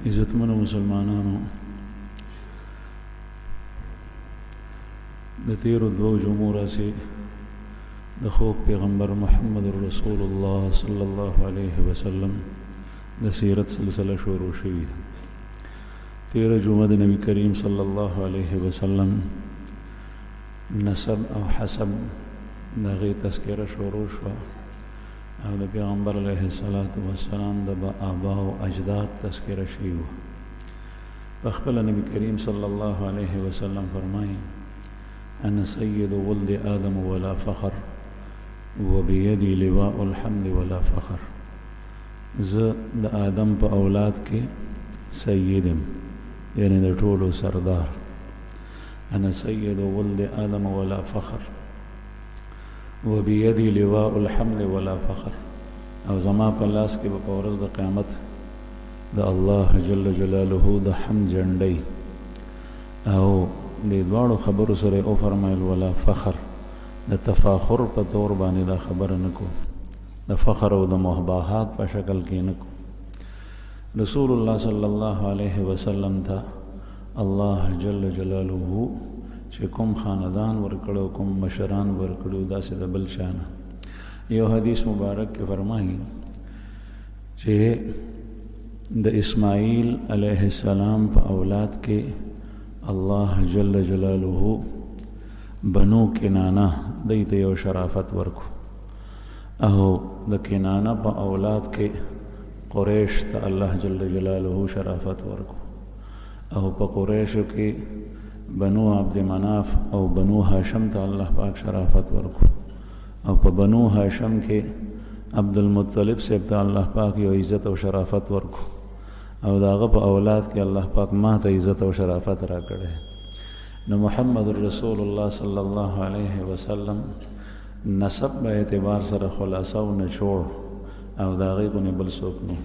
عزتمنو مسلمانانو د تیرو دوو جمعو راسې د خوږ پیغمبر محمد رسول الله صلی الله علیه وسلم د سیرت سلسله شروع شوې ده. تیره جمعه د نبی کریم صلی الله علیه وسلم نسب او حسب د هغې تذکره شروع شوه او د پیغمبر علیه السلام د آبا او اجداد تذکره شوي وه. په خپله نبی کریم صلی الله علیه وسلم فرمایي أنا سيد ولد آدم ولا فخر وبيدي لواء الحمد ولا فخر. زه د آدم په اولاد کې سیدم، یعنی د ټولو سردار. أنا سيد ولد آدم ولا فخر وبيدي لواء الحمد ولا فخر. او زما په لاس کې به په ورځ د قیامت د الله جل جلاله د حمد جنډۍ او د دواړو خبرو سره او فرمایل ولا فخر، د تفاخر په طور باندې دا خبره نه کو، د فخر او د مباحات په شکل کې نه کو. رسول الله صلی الله علیه وسلم ته الله جل جلاله چې کوم خاندان ورکړو، کوم مشران ورکړو، داسې د بل چا نه. یو حدیث مبارک کې فرمایي چې د اسماعیل علیه السلام په اولاد کې الله جل جلاله بنو کنانه دی ته یو شرافت ورکو، او د کنانه په اولاد کې قریش ته الله جل جلاله شرافت ورکو، او په قریشو کې بنو عبد مناف او بنو هاشم ته الله پاک شرافت ورکو، او په بنو هاشم کې عبد المطلب صاحب ته الله پاک یو عزت او شرافت ورکو، او داغه په اولاد کې الله پاک ما ته عزت او شرافت را کړی. نو محمد رسول الله صلی الله علیه وسلم نسب به اعتبار سره خلاصه او نچوړ او د هغې غونې بل څوک نو.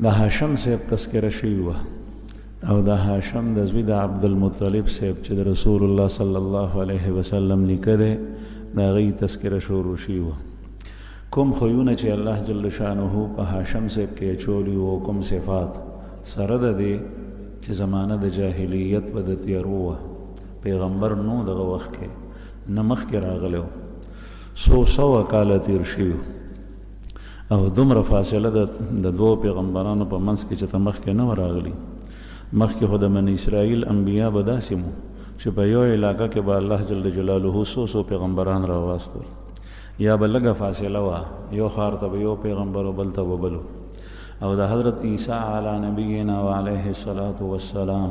د هاشم صاحب تذکره شوي وه، او د هاشم د زوی د عبدالمطلب صاحب چې د رسول الله صلی الله علیه وسلم نیکه دی، د هغې تذکره شروع شوي وه. کوم خویونه چې الله جل شانه په هاشم صاحب کې اچولي وو، کوم صفات سره د دې چې زمانه د جاهلیت په د تیارو وه، پیغمبر نو دغه وخت کې نه مخکې راغلی و، 100 کاله تیر شوي او دومره فاصله د دوو پیغمبرانو په منځ کې چې ته مخکې نه و راغلي. مخکې خو د بني اسرائیل انبیا به داسې مو چې په یو علاقه کې به الله جل جلاله 100 پیغمبران راواستل، یا به لږه فاصله وه، یو ښار ته به یو پیغمبر او بل ته به بل. او د حضرت عیسی علی نبینا و علیه الصلاة والسلام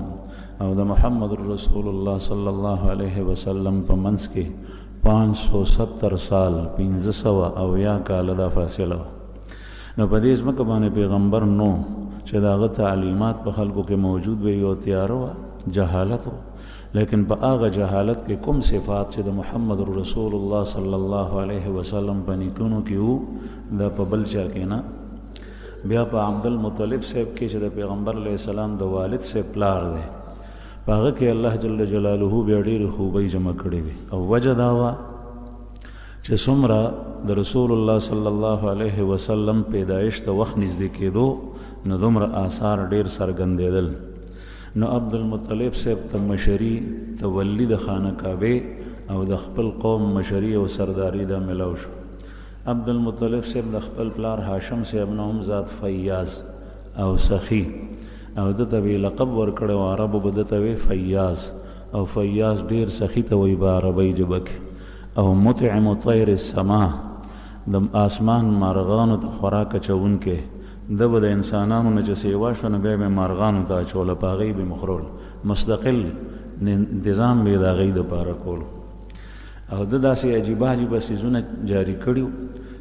او د محمد رسول الله صلی الله علیه وسلم په منځ کې 570 سال 1500 کاله دا فاصله وه. نو په دې ځمکه باندې پیغمبر نو چې د هغه تعلیمات په خلکو کې موجود وي، یو تیاره وه، جهالت وه، لیکن په هغه جهالت کې کوم صفات چې د محمد رسول الله صلی الله علیه وسلم په نیکونو کې وو، دا په بل چا کې نه. بیا په عبدالمطلب صاحب کې چې د پیغمبر علیه السلام د والد صاحب پلار دی، په هغه کې الله جل جلاله بیا ډېرې خوبۍ جمع کړې وي. او وجه دا وه چې څومره د رسول الله صلی الله علیه وسلم پیدایش د وخت نږدې کېدو، نو دومره آثار ډېر څرګندېدل. نو عبدالمطلب صاحب ته مشري، تولی د خانه کعبې او د خپل قوم مشري او سرداری دا ملاو شو. عبدالمطلب صاحب د خپل پلار هاشم صاحب نه هم ذات فیاض او سخي، او د ته به لقب ورکړی و، عربو به د ته وی فیاض، او فیاض ډېر سخي ته وایي په عربۍ ژبه کې. او مطعم طیر السما، د آسمان مارغانو ته خوراک اچوونکی، د به د انسانانو نه چې سیوا شو نو بیا به مارغانو ته اچوله، په هغې به مخرول، مستقل انتظام به یې د هغې دپاره کولو. او د داسې عجیبه عجیبه څیزونه جاري کړي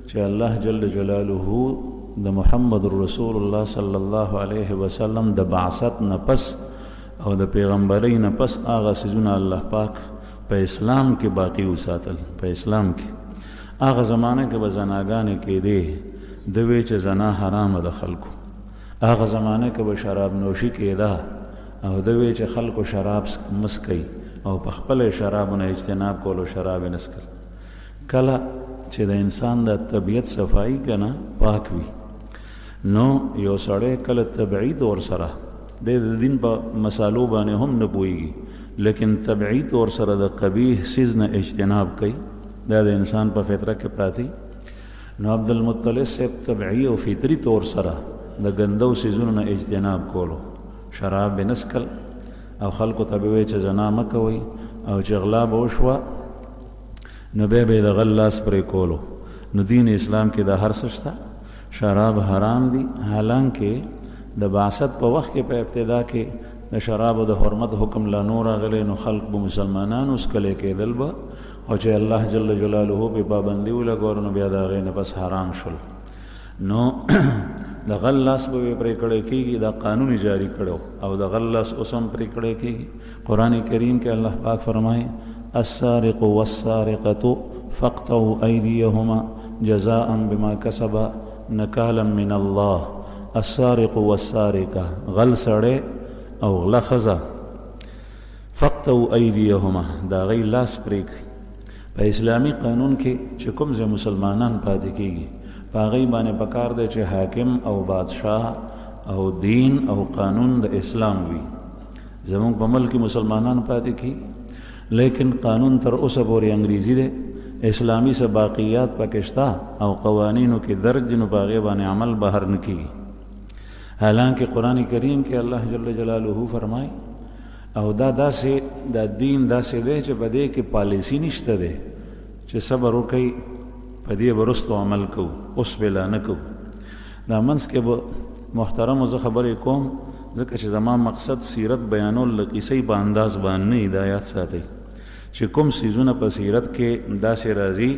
چې الله جل جلاله د محمد رسول الله صلی الله علیه وسلم د بعثت نه پس او د پیغمبرۍ نه پس هغه څیزونه الله پاک په اسلام کې باقي وساتل. په اسلام کې هغه زمانه کې به زناګانې کېدې، د وی چې زنا حرامه د خلکو، هغه زمانه کې به شراب نوشي کېده، او د وی چې خلکو شراب مسکي او په خپل شرابونه اجتناب کولو، شراب یې نسکل. کله چې د انسان د طبیعت صفائی کنه پاک وي، نو یو سړی کله طبعي طور سره د دین په مسالو باندې هم نه پوهېږي لیکن طبعي طور سره د قبیح سیز نه اجتناب کوي دا د انسان په فطره کې پراتی نو عبدالمطلب صاحب طبعي او فطري طور سره د ګندو سیزونو نه اجتناب کولو شراب به نسکل او خلکو ته به وایي چې زنا مه کوئ او چې غلا به وشوه نو بیا به یې د غل لاس پرې کولو نو دین اسلام کې د هر څه شته شراب حرام دي حالانکه د بعثت په وخت کې په ابتدا کې د شرابو د حرمت حکم لا نور راغلی نو خلق به مسلمانانو څکلی کېدل به او چې الله جل جلاله په پابندي ولګول نو بیا د هغې نه بس حرام شول نو د غل لاس به یې پرې کړی کېږي دا قانون جاری کړو او د غل لاس اوس هم پرې کړی کېږي قرآن کریم کې الله پاک فرمایي السارق والسارقة فاقطعوا أيديهما جزاء بما كسبا نكالا من الله السارق والسارقة غل سړی او غله ښځه فاقطعوا أيديهما دا غي لاس پرې کړي په اسلامي قانون کې چې کوم ځای مسلمانان پاتې کېږي په هغې باندې پکار دی چې حاکم او بادشاه او دین او قانون د اسلام وي زموږ په ملک مسلمانان پاتې کېږي لیکن قانون تر اوسه پورې انګریزي دی اسلامی سے باقیات پکشتا او قوانینو کې درج نو په هغې باندې عمل بهر نه کېږي حالانکه قرآن کریم کې الله جل جلاله فرمایي او دا داسې دا دین داسې دی چې په دې کې پالیسي نشته دی چې صبر وکئ په دې به رستو عمل کوو اوس به لا نه کوو دا منځ کې به محترمو زه خبرې کوم ځکه چې زما مقصد سیرت بیانول له کیسې په انداز باندې د یاد ساتئ چې کوم څیزونه په سیرت کې داسې راځي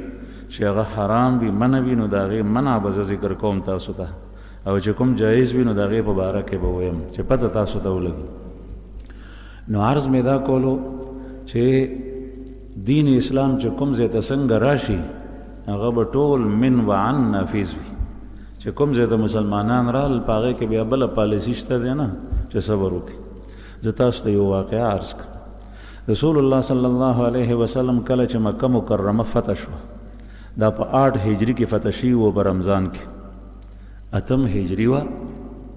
چې هغه حرام وي منع وي نو د هغې منع به زه ذکر کوم تاسو ته او چې کوم جایز وي نو د هغې په باره کې به ویم چې پته تاسو ته ولګي نو عرض مې دا کولو چې دین اسلام چې کوم ځای ته څنګه راشي هغه به ټول من وعن نافظ وي چې کوم ځای ته مسلمانان رال په هغې کې بیا بله پالیسي شته دی نه چې صبر وکړي زه تاسو ته یو واقعه عرض کړم رسول الله صلی الله علیه وسلم کله چې مکه مکرمه فتح شوه دا په 8 هجری کې فتح شوي وه په رمضان کې 8 هجری وه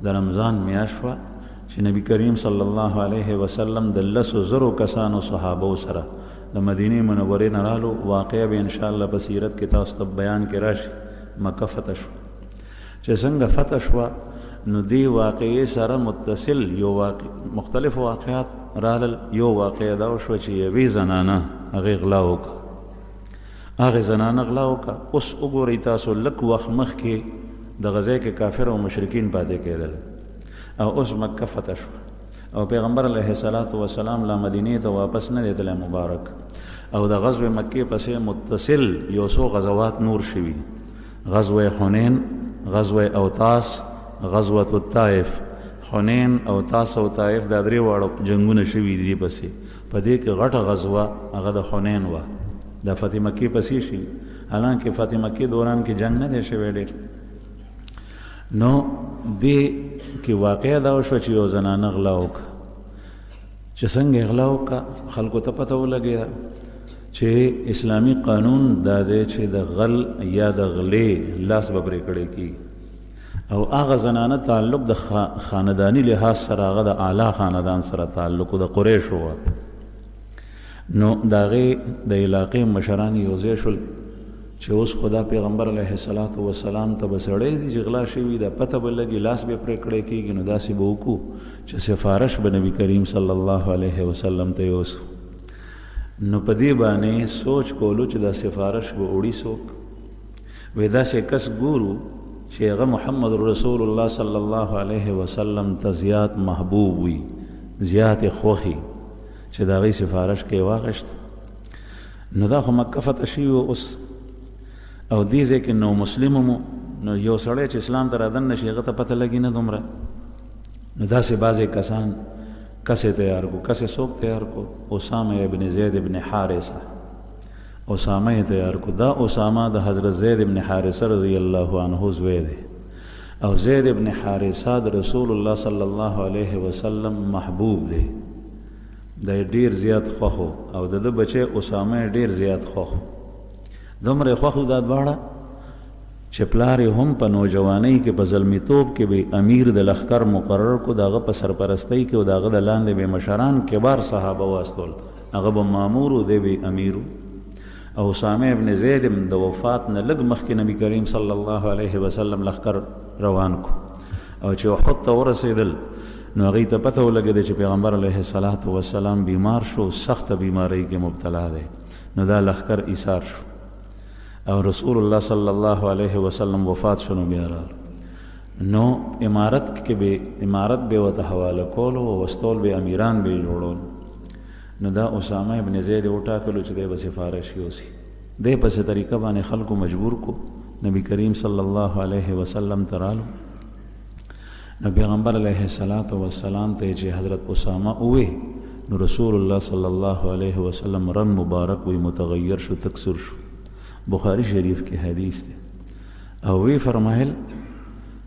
د رمضان میاشت وه چې نبی کریم صلی الله علیه وسلم د 10,000 کسانو صحابو سره د مدینې منورې نه رالو واقعه به انشاءالله په سیرت کې تاسو ته بیان کې راشي مکه فتح شوه چې څنګه فتح شوه نو دی واقعې سره متصل یو مختلف واقعات رالل یو واقعه دا وشوه چې یوې زنانه هغې غلا وکړه هغې زنانه غلا وکړه اوس وګورئ تاسو لږ وخت مخکې دغه ځای کې کافر او مشرکین پاتې کېدل او اوس مکه فتح شوه او پیغمبر علیه الصلاة والسلام لا مدینې ته واپس نه دی تللی مبارک او د غزوې مکې پسې متصل یو څو غزوات نور شوي غزوه حنین غزوه اوتاس غزوه الطائف حنین او تاس او طائف دا درې واړه جنگونه شوي دي پسې په دې کې غټه غزوه هغه د حنین وه د فتح مکې پسې شي حالانکه فتح مکې دوران کې جنگ نه دی شوی ډېر نو دې کې واقعه دا وشوه چې یو زنانه غلا وکړه چې څنګه غلا وکړه خلکو ته پته ولګېده چې اسلامي قانون دا دی چې د غل یا د غلې لاس به پرې کړی کېږي او هغه زنانه تعلق د خاندانی لحاظ سره هغه د اعلی خاندان سره تعلق د قریشو وه نو د هغې د علاقې مشران یو ځای شول چې اوس خدا پیغمبر علیه الصلاة والسلام ته به سړی ځي چې غلا شوي ده پته به لګي لاس به پرې کړی کېږي نو داسې به وکړو چې سفارش به نبي کریم صلی الله علیه وسلم ته یوسو نو په دې باندې سوچ کولو چې دا سفارش به وړي څوک وایي داسې کس ګورو چې هغه محمد رسول الله صلی الله علیه وسلم ته زیات محبوب وي زیات خوښي چې د هغې سفارش کې واخیسته نو دا خو مکه فتح شوي وه اوس او دې ځای کې نو مسلم مو نو یو سړی چې اسلام ته رادن نشي هغه ته پته لګي نه دومره نو داسې بعضې کسان کسې تیار کو کسې څوک تیار کو اسامه ابن زید ابن حارثه اسامه یې تیار کو دا اسامه د حضرت زید ابن حارثه رضی الله عنه زوی دی او زید ابن حارثه د رسول الله صلی الله علیه وسلم محبوب دی د ډیر زیات خوښو او د ده بچی اسامه ډیر زیات خوښ دومره خوښ دا دواړه چې پلار یې هم په نوجوانۍ کې په زلمیتوب کې به امیر د لښکر مقرر کو، د هغه په سرپرستۍ کې او د هغه د لاندې به مشران کبار صحابه واستول، هغه به مامور و دی به امیر. او اسامه ابن زید د وفات نه لږ مخکې نبی کریم صلی الله علیه وسلم لښکر روان کو، او چې احد ته ورسېدل نو هغوی ته پته ولګېده چې پیغمبر علیه الصلاة وسلام بیمار شو، سخته بیماری کې مبتلا دی. نو دا لښکر ایثار شو او رسول الله صلی الله علیه وسلم وفات شو. نو بیا نو امارت به ورته حواله کولو او وستول به امیران به جوړول. نو دا اسامه ابن زید وټاکلو چې دی به سفارش یوسي. دی پسې طریقه باندې خلکو مجبور کو، نبی کریم صلی الله علیه وسلم ته رالو. نو پیغمبر علیه الصلاة والسلام ته چې حضرت اسامه ووی، نو رسول الله صلی الله علیه وسلم رنگ مبارک وی متغیر شو، تکسر شو. بخاری شریف کې حدیث دی. او وی فرمایل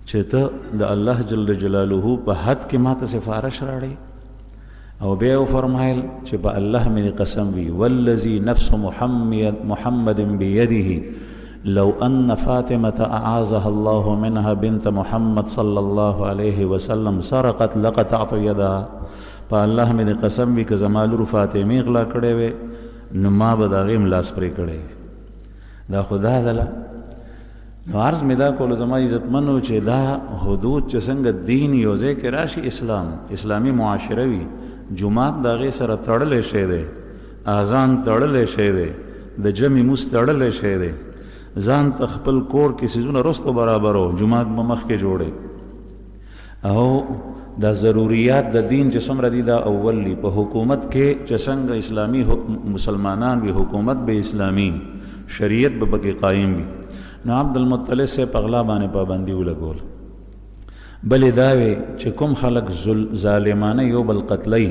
چې ته د الله جل جلاله په حد کې ماته سفارش راړی. او بیا فرمایل چې په الله مې قسم وی، والذي نفس محمد بيده لو ان فاطمه اعاذها الله منها بنت محمد صلی الله علیه وسلم سرقت لقطعت يدها. په الله مې قسم وی که زما لور فاطمه غلا کړې وې نو ما به د هغې ملاس پرې کړی. دا خدا دله نو عرض مې دا کولو زما عزتمنو چې دا حدود چې څنګه دین یو ځای کې راشي، اسلامي معاشره وي، جماعت د هغې سره تړلی شی دی، اذان تړلی شی دی، د جمع مونځ تړلی شی دی. ځان ته خپل کور کې څیزونه رستو برابرو، جماعت به مخکې جوړی. او دا ضروریات د دین چې څومره دي دا اول دي. په حکومت کې چې څنګه اسلامي مسلمانان وي، حکومت به اسلامي، شریعت به پکې قایم وي. نو عبدالمطلب صاحب په غلا باندې پابندي ولګول. بلې دا وی چې کوم خلک ظالمانه یو بل قتلی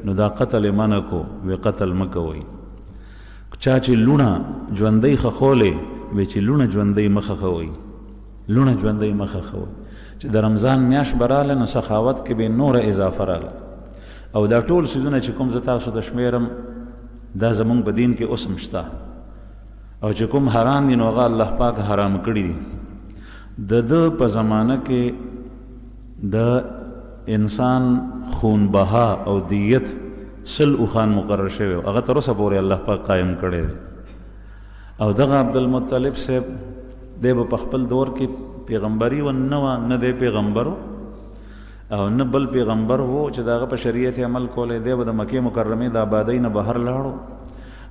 نو دا قتل منع کو، وی قتل مه کوئ. چا چې لونه ژوندۍ خښولې وی چې لونه ژوندۍ مه خښوئ، لونه ژوندۍ مه خښوئ. چې د رمضان میاشت به راغله نو سخاوت کې به نوره اضافه راغله. او دا ټول څیزونه چې کوم زه تاسو ته شمیرم دا زمونږ په دین کې اوس هم شته، او چې کوم حرام دي نو هغه الله پاک حرام کړي دي. د ده په زمانه کې د انسان خون بها او دیت 100 اوښان مقرر شوی، هغه تر اوسه پورې الله پاک قایم کړی دی. او دغه عبدالمطلب صاحب دی به په خپل دور کې پیغمبري و نه دی پیغمبر او نه بل پیغمبر و چې دغه په شریعت عمل کولی. دی به د مکې مکرمې د آبادۍ نه بهر لاړو.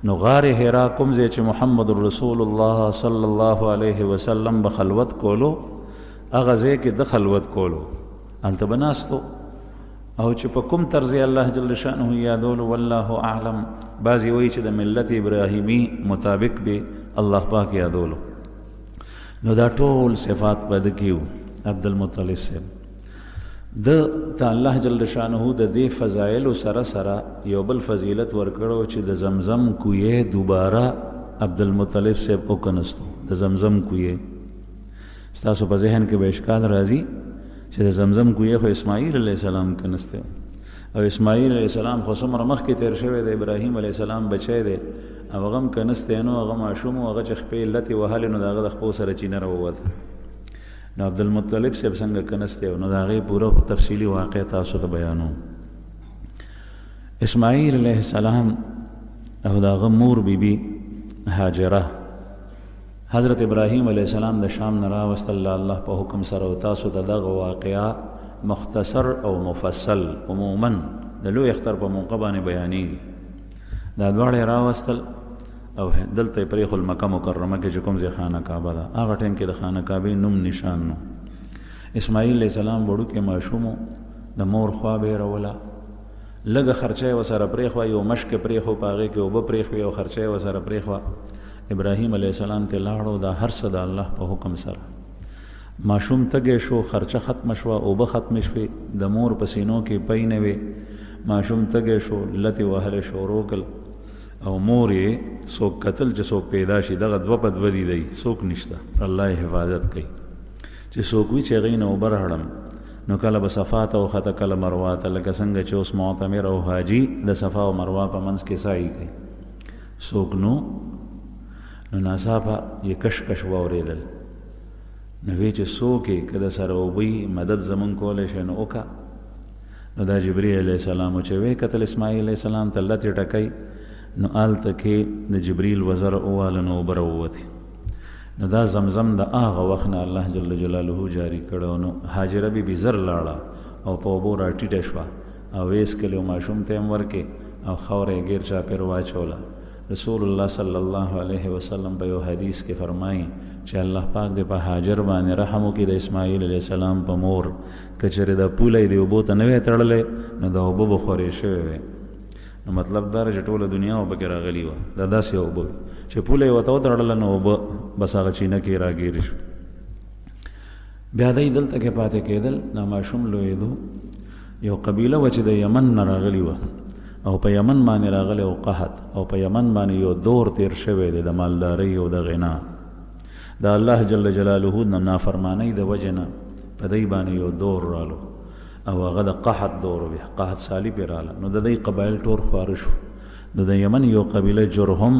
نو غار حرا کوم ځای چې محمد رسول الله صلی الله علیه وسلم به خلوت کولو، هغه ځای کې د خلوت کولو هلته به ناستو. او چې په کوم طرز الله جل شانه یادولو والله اعلم. بعضې وایي چې د ملت ابراهیمي مطابق به الله پاک یادولو. نو دا ټول صفات به د کې و عبدالمطلب صاحب. د ته الله جل شانه د دې فضایلو سره سره یو بل فضیلت ورکړو چې د زمزم کویې دوباره عبدالمطلب صاحب وکنستو. د زمزم کویې ستاسو په ذهن کې به اشکال راځي چې د زمزم کویې خو اسماعیل علیه السلام کنسته، او اسماعیل علیه السلام خو څومره مخکې تیر شوی د ابراهیم علیه السلام بچی دی، او هغه هم کنسته نو هغه ماشوم و، هغه چې خپې لتې وهلې نو د هغه د خپو سره چینه راووته. نو عبدالمطلب صاحب څنګه کنسته نو د هغې پوره تفصیلي واقع تاسو ته بیانوم. اسماعیل علیه السلام او د هغه مور بیبي هاجره حضرت ابراهیم علیه السلام د شام نه راوستل الله په حکم سره. او تاسو ته دغه واقعه مختصر او مفصل عموما د لوی اختر په موقع باندې بیانېږي. دا دواړه راوستل او دلته یې پرېښول مکه مکرمه کې چې کوم ځای خانه کعبه ده، هغه ټایم کې د خانه کعبې نوم نشان نو. اسماعیل علیه السلام وړوکی ماشوم و، د مور خوا به یې روله، لږه خرچه یې ورسره پرېښوه، یو مشک یې پرېښو، په هغې کې اوبه پرېښوې او خرچه یې ورسره پرېښوه. ابراهیم علیه السلام ته لاړو، دا هر څه د الله په حکم سره. ماشوم تږی شو، خرچه ختمه شوه، اوبه ختمې شوې، د مور په سینو کې پی نه وې. ماشوم تږی شو، لتې وهلې شروع کړل، او مور یې څوک کتل چې څوک پیدا شي، دغه دوه په دوه دی، څوک نشته، الله یې حفاظت کوي. چې څوک وي چې هغې نه اوبه راړم نو کله به صفا ته وخته، کله مروه ته، لکه څنګه چې اوس معتمر او حاجي د صفا او مروه په منځ کې سایي کوي. څوک نو ناڅاپه یې کش کش واورېدل، نو وی چې څوک که د سره اوبوي مدد زمونږ کولی شي نو وکړه. نو دا جبریل علیه السلام چې وی کتل اسماعیل علیه السلام ته لتې ټکی نو هلته کې د جبریل وزر وواله نو اوبه راووتې. نو دا زمزم د هغه وخت نه الله جل جلاله جاري کړی. نو هاجره بي بي زر لاړه او په اوبو راټیټه شوه او ویې څکلې او ماشوم ته هم ورکې او خاوره یې ګیر چاپېر واچوله. رسول الله صلی الله علیه وسلم په یو حدیث کې فرمایي چې الله پاک دې په هاجر باندې رحم وکړي د اسماعیل علیه السلام په مور. که چېرې دا پولی دې اوبو ته نه وی تړلی نو دا اوبه به خورې شوې وې. نو مطلب دا چې ټوله دنیا اوبه کې راغلي وه. دا داسې اوبه وي چې پوله یې ورته وتړله نو اوبه بس هغه چینه کې راګیرې شو. بیا دی دلته کې پاتې کېدل. دا ماشوم لویېدو. یو قبیله وه چې د یمن نه راغلي وه او په یمن باندې راغلی او قحط او په یمن باندې یو دور تیر شوی دی د مالدارۍ او د غنا. د الله جل جلاله د نافرمانۍ د وجې نه په دی باندې یو دور رالو او هغه د قحط دور وي. قحط سالي پرې راله. نو د دی قبایل ټول خواره شو. نو د یمن یو قبیله جرهم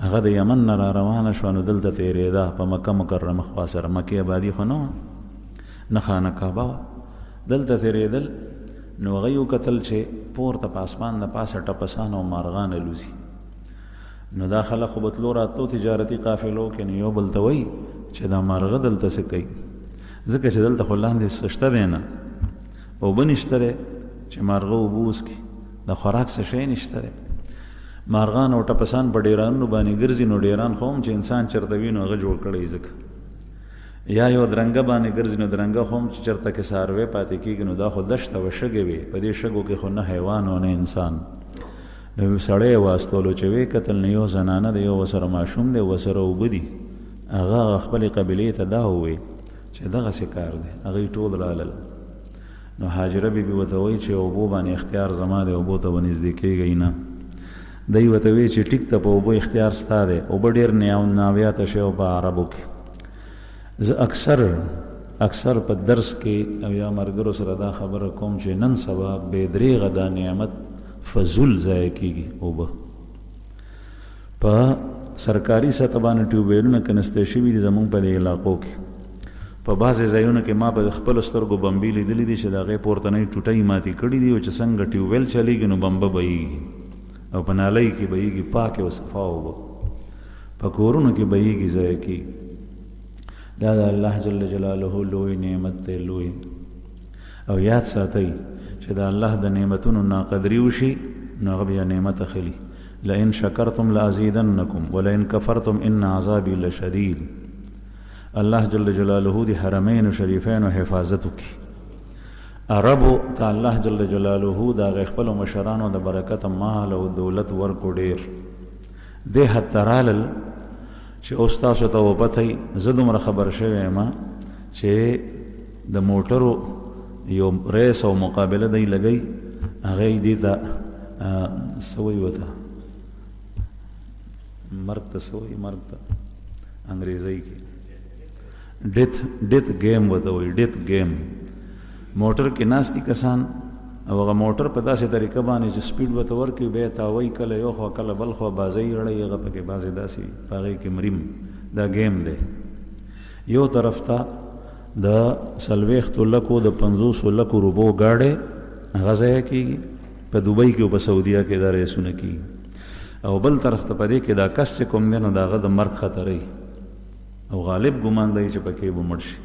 هغه د یمن نه را روانه شوه. نو دلته تېرېده په مکه مکرمه خوا سره. مکې آبادي خو نه وه، نه خانه کعبه وه. دلته تېرېدل نو هغه یې وکتل چې پورته په اسمان د پاسه ټپسان او مارغان الوزي. نو دا خلک خو به تلو راتلو تجارتي قافلو کې. نو یو بل ته وایي چې دا مارغه دلته څه کوي؟ ځکه چې دلته خو لاندې څه شته دی نه، اوبه نشته دی چې مارغه اوبه وڅکي، د خوراک څه شی نشته دی. مارغان او ټپسان په ډیرانونو باندې ګرځي. نو ډیران خو هم چې انسان چېرته وي نو هغه جوړ کړی ځکه. یا یو درنګه باندې ګرځي. نو درنګه خو هم چې چېرته کې څاروی پاتې کېږي نو دا خو دشته و شګې وي. په دې شګو کې خو نه حیوان او نه انسان. نو سړی یې واستولو چې ویې کتل نو یو زنانه دی، یو ورسره ماشوم دی، ورسره اوبه دي. هغه خپلې قبیلې ته دا وویل چې دغسې کار دی. هغوی ټول رالل. نو هاجره بي بي ورته وایي چې اوبو باندې اختیار زما دی، اوبو ته به نږدې کېږئ نه. دی ورته وایي چې ټیک ته په اوبو اختیار ستا دی. اوبه ډېر ناویاته شی په عربو کې. زه اکثر په درس کې او یا ملګرو سره دا خبره کوم چې نن سبا بې دریغه دا نعمت فضول ضایع کېږي. اوبه په سرکاري سطح باندې ټیوبویلونه کنسته شوي دي زمونږ په دې علاقو کې. په بعضې ځایونو کې ما په خپلو سترګو بمبې لیدلي دي چې د هغې پورتنۍ ټوټۍ ماتې کړي دي او چې څنګه ټیوبویل چلیږي نو بمبه بهیږي او په نالۍ کې بهیږي پاکې او صفا اوبه. په کورونو کې بهیږي، ضایع کېږي. دا د الله جل جلاله لوی نعمت دی، لوی. او یاد ساتئ چې د الله د نعمتونو ناقدري وشي نو هغه بیا نعمت اخلي. لئن شکرتم لازیدنکم ولئن کفرتم ان عذابی لشدید. الله جل جلاله دی حرمین شریفین حفاظت وکړي. عربو ته الله جل جلاله د هغې خپلو مشرانو د برکته مال او دولت ورکو ډېر. دې حد ته رالل چې اوس تاسو ته وپته زه دومره خبر شوی یم چې د موټرو یو ریس او مقابله دی لګی. هغې دې ته څه وایي ورته مرګ ته څه وایي مرګ ته انګریزۍ کې ډیت گیم ورته وایي. ډیت گیم. موټر کې ناستي کسان او هغه موټر په داسې طریقه باندې چې سپیډ ورته ورکړي بیا یې تاوی کله یو خوا کله بل خوا بازۍ اړوي هغه پکې بعضې داسې په هغې کې مریم. دا گیم دی. یو طرف ته د 40 لکو د 50 لکو روپو ګاډی هغه ضایع کېږي. په دوبۍ کې او په سعودیه کې دا ریسونه کېږي. او بل طرف ته په دې کې دا کس چې کوم دی نو د هغه د مرګ خطرې او غالب ګمان دی چې پکې به مړ شي.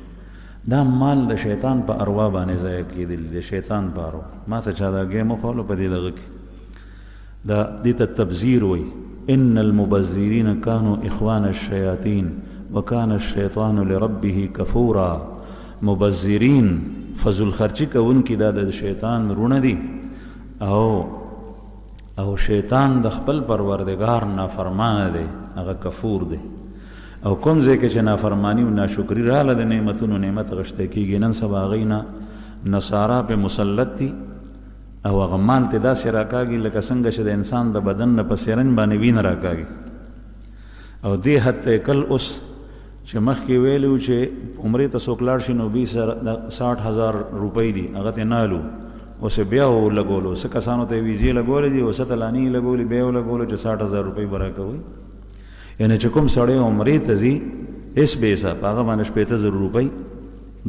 دا مال د شیطان په اروا باندې ضایع کېدلی د شیطان په اروا. ما ته چا دا ګیم وښولو په دې دغه کې دا دې ته تبذیر وایي. ان المبذرین کانوا اخوان الشیاطین وکان الشیطان لربه کفورا. مبذرین فضل خرچی کوونکي دا د شیطان رونه دي او شیطان د خپل پروردگار نافرمانه دی، هغه کفور دی. او کوم ځای کې چې نافرمانی او ناشکري راله د نعمتونو نعمت غشته کېږي. نن سبا هغوی نه نصارا په مسلط دي او هغه مال ته داسې راکاږي لکه څنګه چې د انسان د بدن نه په سرنج باندې وینه راکاږي. او دې حد ته کل اوس چې مخکې ویلو چې عمرې ته څوک لاړ شي نو 60,000 روپۍ دي هغه ته نالو. اوس بیا ولګولو څه کسانو ته ویزې لګولې دي او څه تلاني لګولې بیا ولګولو چې 60,000 روپۍ به راکوي. یعنې چې کوم سړی عمرې ته ځي هیڅ به حساب هغه باندې 15,000 روپۍ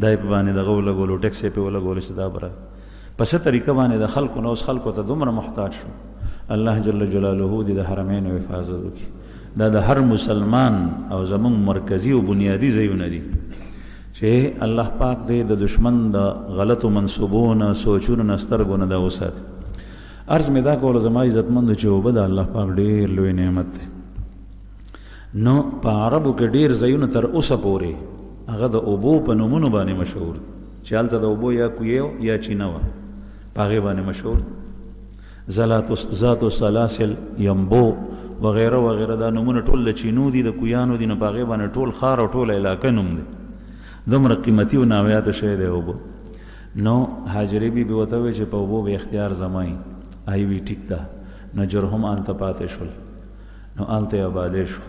دای په باندې دغه ولګولو ټیکس په ولګولو چې دا بره په څه طریقه باندې د خلکو نو اوس خلکو ته دومره محتاج شو. الله جل جلاله دې د حرمین حفاظت وکړي. دا د هر مسلمان او زمونږ مرکزی او بنیادی ځایونه دي چې الله پاک دې د دشمن د غلطو منصوبونو سوچونو نه سترګو نه دا وساتي. عرض مې دا کول زما عزتمند چې اوبه د الله پاک ډېر لوی نعمت دی. نو په عربو کې ډېر ځایونه تر اوسه پورې هغه د اوبو په نومونو باندې مشهور دي چې هلته د اوبو یا کویو یا چینه وه په هغې باندې مشهور. ذات السلاسل، یمبو وغیره وغیره دا نومونه ټول د چینو دي د کویانو دي. نو په هغې باندې ټول ښار او ټوله علاقه نوم دی. دومره قیمتي او ناویاته شی دی اوبه. نو هاجرې بي بي ورته وویل چې په اوبو به اختیار زما یي. هغې وي ټیک ده. نو جرهم هلته پاتې شول. نو هلته یې آبادې شو.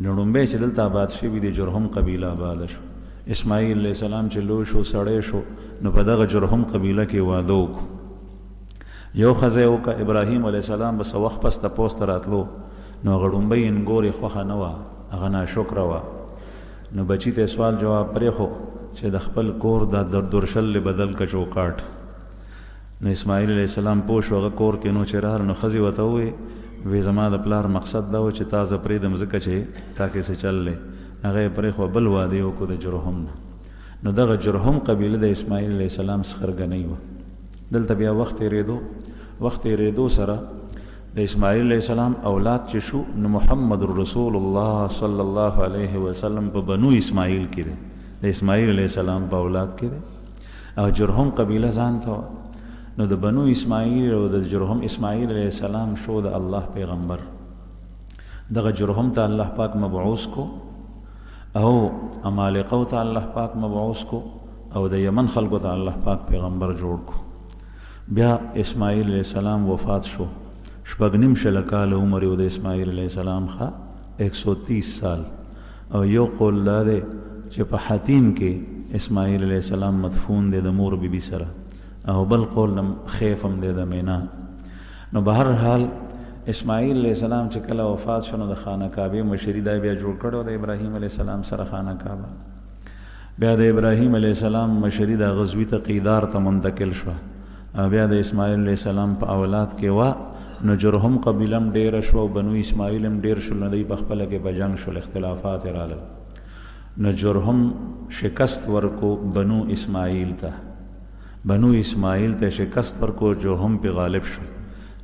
نو ړومبی چې دلته آباد شوي دي جرهم قبیله آباده شو. اسماعیل علیه السلام چې لوی شو سړی شو نو په دغه جرهم قبیله کې واده وکړو. یو ښځه یې وکړه. ابراهیم علیه السلام به څه وخت پس تپوس ته راتلو نو هغه ړومبۍ انګور یې خوښه نه وه، هغه ناشکره وه. نو بچي ته سوال جواب پرېښو چې د خپل کور دا درشل بدل که چوکاټ. نو اسماعیل علیه السلام پوه شو هغه کور کې نو چې راغله. نو ښځې ورته وویې وی زما د پلار مقصد دا و چې تا زه پرېږدم ځکه چې تا کې څه چل دی. هغه یې پرېښوه بل واده یې وکړو د جرهم نه. نو دغه جرهم قبیله د اسماعیل علیه السلام څخرګنۍ وه. دلته بیا وخت تېرېدو سره د اسماعیل علیه السلام اولاد چې شو نو محمد رسول الله صلی الله علیه وسلم په بنو اسماعیل کې دی، د اسماعیل علیه السلام په اولاد کې دی. او جرهم قبیله ځان ته وه. نو د بنو اسماعیل او د جرهم اسماعیل علیه السلام شو د الله پیغمبر. دغه جرهم ته الله پاک مبعوث کو او عمالقو ته الله پاک مبعوث کو او د یمن خلکو ته الله پاک پیغمبر جوړ کو. بیا اسماعیل علیه السلام وفات شو. 6.5 شل کاله عمر یې د اسماعیل علیه السلام ښه 130 سال. او یو قول دا دی چې په حتیم کې اسماعیل علیه السلام مدفون دی د مور بیبي سره، او بل قول خیف هم دی د مینا. نو به هر حال اسماعیل علیه السلام چې کله وفات شو نو د خانه کعبې مشري دا بیا جوړ کړی د ابراهیم علیه السلام سره خانه کعبه. بیا د ابراهیم علیه السلام مشري د غزوی ته قیدار ته منتقل شوه. او بیا د اسماعیل علیه السلام په اولاد کې وه. نو جرهم قبیله هم ډېره شوه او بنو اسماعیل هم ډېر شول. نو دوی په خپله کې په جنګ شول، اختلافات یې راغلل. نو جرهم شکست ورکو بنو اسماعیل ته. بنو اسماعیل ته شکست ورکو، جرهم پې غالب شو.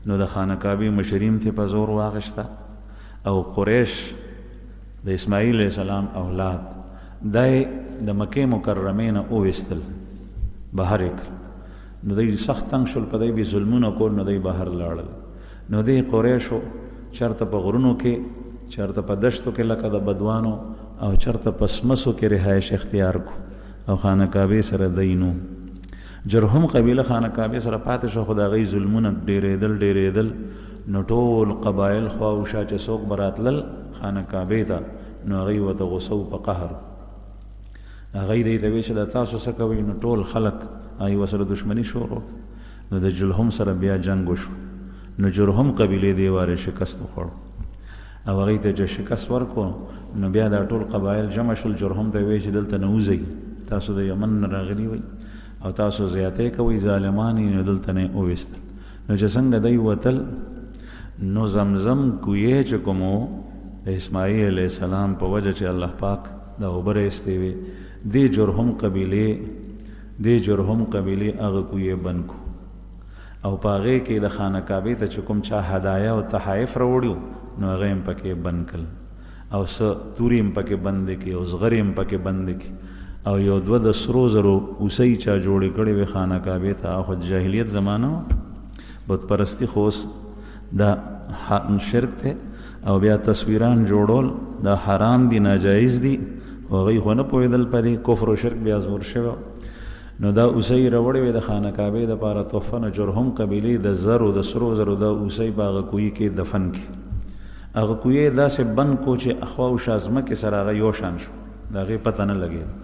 نو د خانه کعبې مشریم ته په زور واغشته او قریش د اسماعیل علیه السلام اولاد دای د مکې مکرمې نه وویستل، بهر یې کړل. نو دوی سخت تنګ شول، په دوی به ظلمونه کول. نو دوی بهر لاړل. نو دوی قریشو چېرته په غرونو کې، چېرته په دشتو کې لکه د بدوانو، او چېرته په سمسو کې رهایش اختیار کو او خانه کعبې سره دی نو. جرهم قبیله خانه کعبې سره پاتې شو، خو د هغوی ظلمونه ډېرېدل. نو ټول قبایل خوا و شا چې څوک به راتلل خانه کعبې ته نو هغوی ورته غوسه و په قهر. هغوی دی ته وایي چې دا تاسو څه کوئ؟ نو ټول خلک هغوی ورسره دښمني شروع. نو د جرهم سره بیا جنګ وشو. نو جرهم قبیلې دې وارې شکست وخوړو او هغوی ته چې شکست ورکړو نو بیا دا ټول قبایل جمع شول. جرهم ته یې وایي چې دلته نه وځئ، تاسو د یمن نه راغلي وئ او تاسو زیاتې کوئ، ظالمان یې. نو دلته نه یې وویستل. نو چې څنګه دی وتل نو زمزم کویې چې کوم و د اسماعیل علیه السلام په وجه چې الله پاک دا اوبه رایستې وې، دې جرهم قبیلې هغه کویې بند کو. او په هغې کې د خانه کعبې ته چې کوم چا هدایه او تحایف راوړي نو هغه یې هم پکې بند کړل، او څه تورې هم پکې بندې کړي او زغرې هم پکې بندې کړي. او یو دوه د سرو زرو اوسۍ چا جوړې کړې وې خانه کعبې ته. خو جاهلیت زمانه وه، بت پرستی خو اوس دا شرک دی. او بیا تصویران جوړول دا حرام دي، ناجایز دي. خو هغوی خو نه پوهېدل په دې کفر و شرک بیا زور شوی. نو دا اوسۍ راوړې وې د خانه کعبې دپاره تحفه. نو جرهم قبیلې د زرو د سرو زرو دا اوسۍ په هغه کوهي کې دفن کړي. هغه کوهی یې داسې بند کو چې اخوا او شا ځمکې سره هغه یو شان شو، د هغې پته نه لګېده.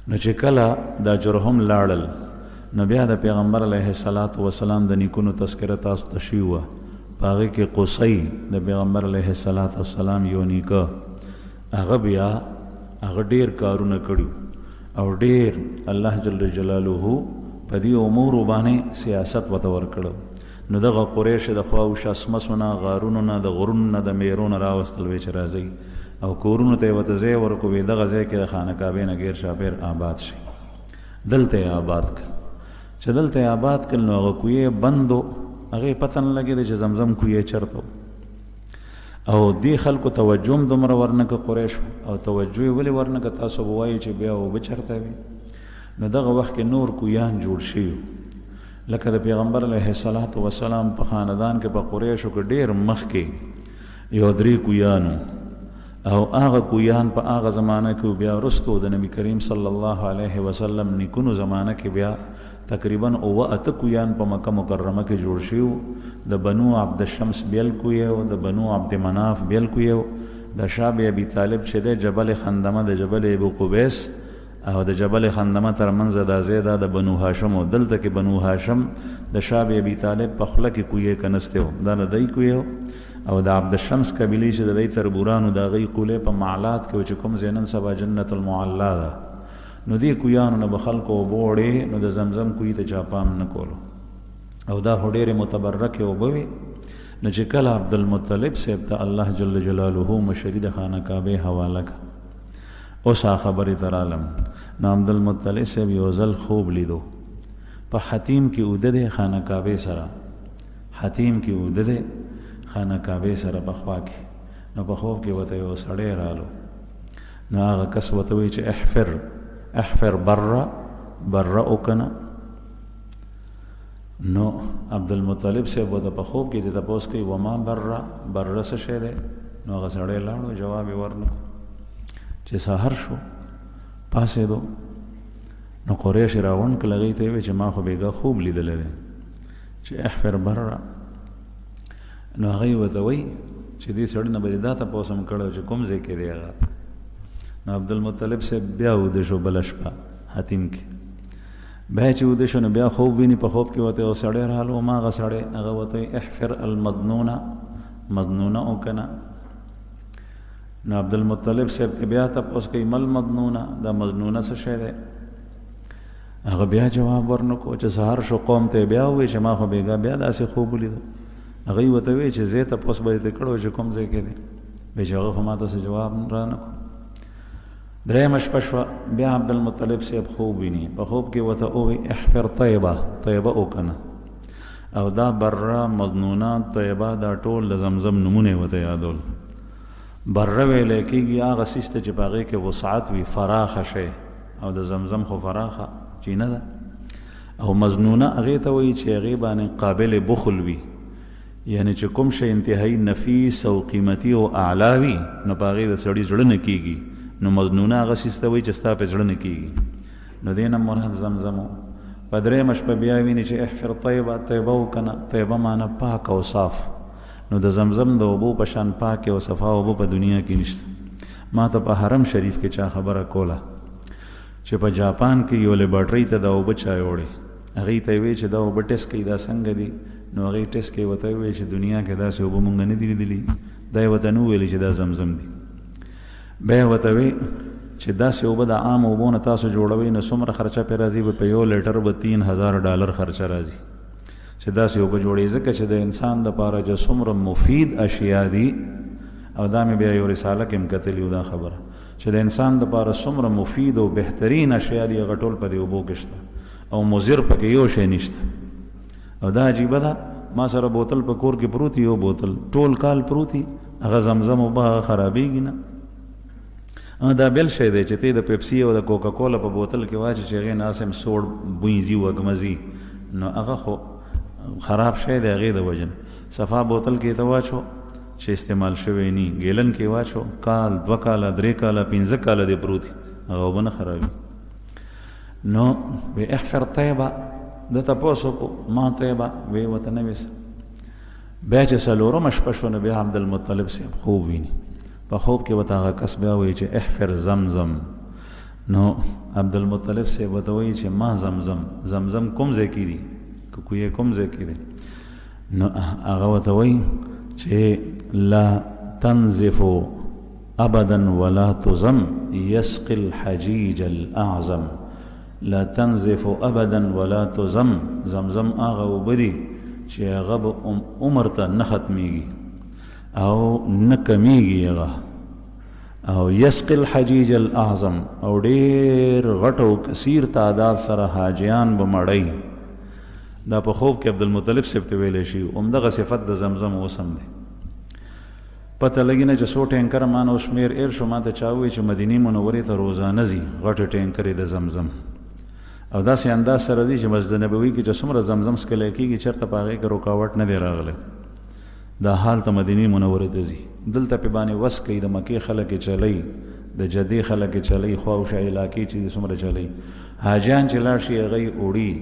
نو چې کله دا جرهم لاړل نو بیا د پیغمبر علیه السلام د نیکونو تذکره تاسو ته شوې وه. په هغې کې قصی د پیغمبر علیه السلام یو نیکه هغه بیا هغه ډیر کارونه کړي او ډیر الله جل جلاله په دې امور باندې سیاست وته ورکړو. نو دغه قریش د خواو شاسمسونه غارونو نه د غرونو نه د میرونو راوستل وی چې راځي او کورونو ته وته ځای ورکو وی دغه ځای کې د خانه کعبه نه غیر شاپیر آباد شي. دلته آباد کړ چې دلته آباد کړ نو هغه کوی بندو هغه پتن لګی چې زمزم کوی چرته او دی خلکو توجه دومره ورنکه قریش او توجه ولی ورنکه تاسو وایي چې بیا و بچرته وي. نو دغه وخت کې نور کویان جوړ شي لکه د پیغمبر علیه الصلاۃ والسلام په خاندان کې په قریشو کې ډیر مخ کې یو درې کویانو او هغه کویان په هغه زمانه کې بیا رستو د نبی کریم صلی الله علیه وسلم نیکونو زمانه کې بیا تقریبا او اته کویان په مکه مکرمه کې جوړ شیو. د بنو عبد الشمس بیل کویو، د بنو عبد مناف بیل کویو، د شعب ابي طالب چې د جبل خندمه د جبل ابو قبیس او د جبل خندمه ترمنځ د زیدا د بنو هاشم او دلته کې بنو هاشم د شعب ابي طالب په خله کې کوی کنسته دا نه دی کویو او د عبد الشمس قبیله چې د دې تربورانو د غي قوله په معلات کې چې کوم زینن سبا جنت المعلا ده. نو دی کویانو نه بخلکو بوړې نو د زمزم کوی ته چاپام نه کولو او دا هډېر متبرک او بوي. نو چې کله عبد المطلب صاحب ته الله جل جلاله مشری د خانه کعبه حواله ک اوس خبرې ترالم. نو عبد المطلب صاحب یو ځل خوب لیدو په حتیم کې اوده خانه کعبه سره، حتیم کې اوده خانه کعبه سره په خوا کې. نو په خوب کې وته یو سړی رالو نو هغه کس وته وی چې احفر بره اوکنه. نو عبد المطلب صاحب وته په خوب کې د تاسو کوي وما بره څه شه ده. نو هغه سړی لاړو جواب ورنکو. چې سحر شو پاسې دو نو قریش راون کلغی ته وی چې ما خو بیګه خوب لیدل لري چې احفر بره. نو هغه وته وی چې دې سړی نه بری دا تاسو هم کړو چې کوم ځای کې دی هغه. نو عبد المطلب سے بیا ود شو بلشپا حتیم کې بیا چې ود شو نو بیا خوب ویني په خوب کې وته او سړی رالو ما غ سړی هغه وته احفر المضنونه او کنا. نو عبد المطلب صاحب ته بیا تاسو کوي مل مضنونه دا مضنونه څه شی ده. هغه بیا جواب ورنکو چې سحر شو قوم ته بیا وی چې ما خو بیګا بیا داسې خوب لیدو. هغه وته وی چې زه تاسو به دې کړو چې کوم ځای کې دی به هغه خو ما ته جواب را نکو. دریم شپه شوه بیا عبد المطلب صاحب خوب ویني په خوب کې وته او احفر طیبه او کنه او دا بره مضنونه طیبه دا ټول د زمزم نمونه وته یادول. بره ویل کېږي هغه سیسته چې پاغه کې وسعت وی فراخه شي او د زمزم خو فراخه چینه ده. او مضنونه هغه ته وی چې هغه باندې قابل بخل وی یعنی چې کوم شی انتهایی نفیس او قیمتي او اعلی وی نو پاغه د سړی زړه نه کیږي. نو مضنونه هغه سیسته وی چې ستا په زړه نه کیږي. نو دینه مراد زمزمو په درې مش په بیا ویني چې احفر طیبه وکنه. طیبه معنی پاک او صاف. نو د زمزم د اوبو په شان پاک او صفا اوبو په دنیا کې نشته. ما ته په حرم شریف کې چا خبره کوله چې په جاپان کې یو لیبارټری ته د اوبه چا وړي هغه ته وی چې دا اوبه ټیسټ کوي دا څنګه دي. نو هغه ټیسټ کوي وته وی چې دنیا کې دا څه اوبه مونږ نه دي لیدلي دا وته نو ویل چې دا زمزم دي. به وته وی چې دا څه اوبه د عام اوبو نه تاسو جوړوي نو څومره خرچه پې راځي په یو لیټر به $3000 خرچه راځي چې دا څه اوبه جوړي ځکه چې د انسان د پاره چې څومره مفید اشیاء دي او دا مې بیا یو رساله کې مکتلی دا خبره چې د انسان د پاره څومره مفید او بهترین اشیاء دي هغه ټول په دې اوبو کې شته او مضر پکې یو شی نشته. او دا عجیبه ده ما سره بوتل په کور کې پروتي یو بوتل ټول کال پروتي هغه زمزم او به خرابېږي نه. دا بل شی دی چې ته د پیپسي او د کوکا کولا په بوتل کې واچي چې هغې ناسم سوړ بویځي وږمځي نو هغه خو خراب شی دی هغې د وجه نه. صفا بوتل کې ته واچو چې استعمال شوی نی ګیلن کې واچو کال 2 کاله 3 کاله 15 کاله دی پروتي هغه به نه خرابي. نو به احفر طیبه د تاسو کو ما طیبه وی وته نه وس بیا چې سلورم شپه شو نبی عبد المطلب صاحب خوب ویني په خوب کې وته هغه کس بیا وی چې احفر زمزم. نو عبد المطلب صاحب وته وی چې ما زمزم کوم ځای کې دي کوی کوم ځای کې دي. نو هغه وته وی چې لا تنزف ابدا ولا تزم يسقي الحجيج الاعظم. لا تنزف ابدا ولا تزم. زمزم هغه اوبه دي چې هغه به عمر ته نه ختمیږي او نه کمیږي هغه. او یسقي الحجیج الاعظم، او ډیر غټ او کثیر تعداد سره حاجیان به مړی. دا په خوب کې عبدالمطلب صاحب ته ویلی شي. همدغه صفت د زمزم اوس هم دی. پته لګي نه چې څو ټینکر ما نه شمېر ایر شو. ما ته چا ووایي چې مدینې منورې ته روزانه ځي غټې ټینکرې د زمزم، او داسې انداز سره دي چې مسجد نبوي کې چې څومره زمزم څکلی کېږي چېرته په هغې کې رکاوټ نه دی راغلی. دا حال ته مدینې منورې ته ځي. دلته پې باندې وس کوي. د مکې خلک یې چلی، د جدې خلک یې چلی، خواوشا علاقې چې څومره چلی. حاجیان چې لاړ شي هغه یې وړي،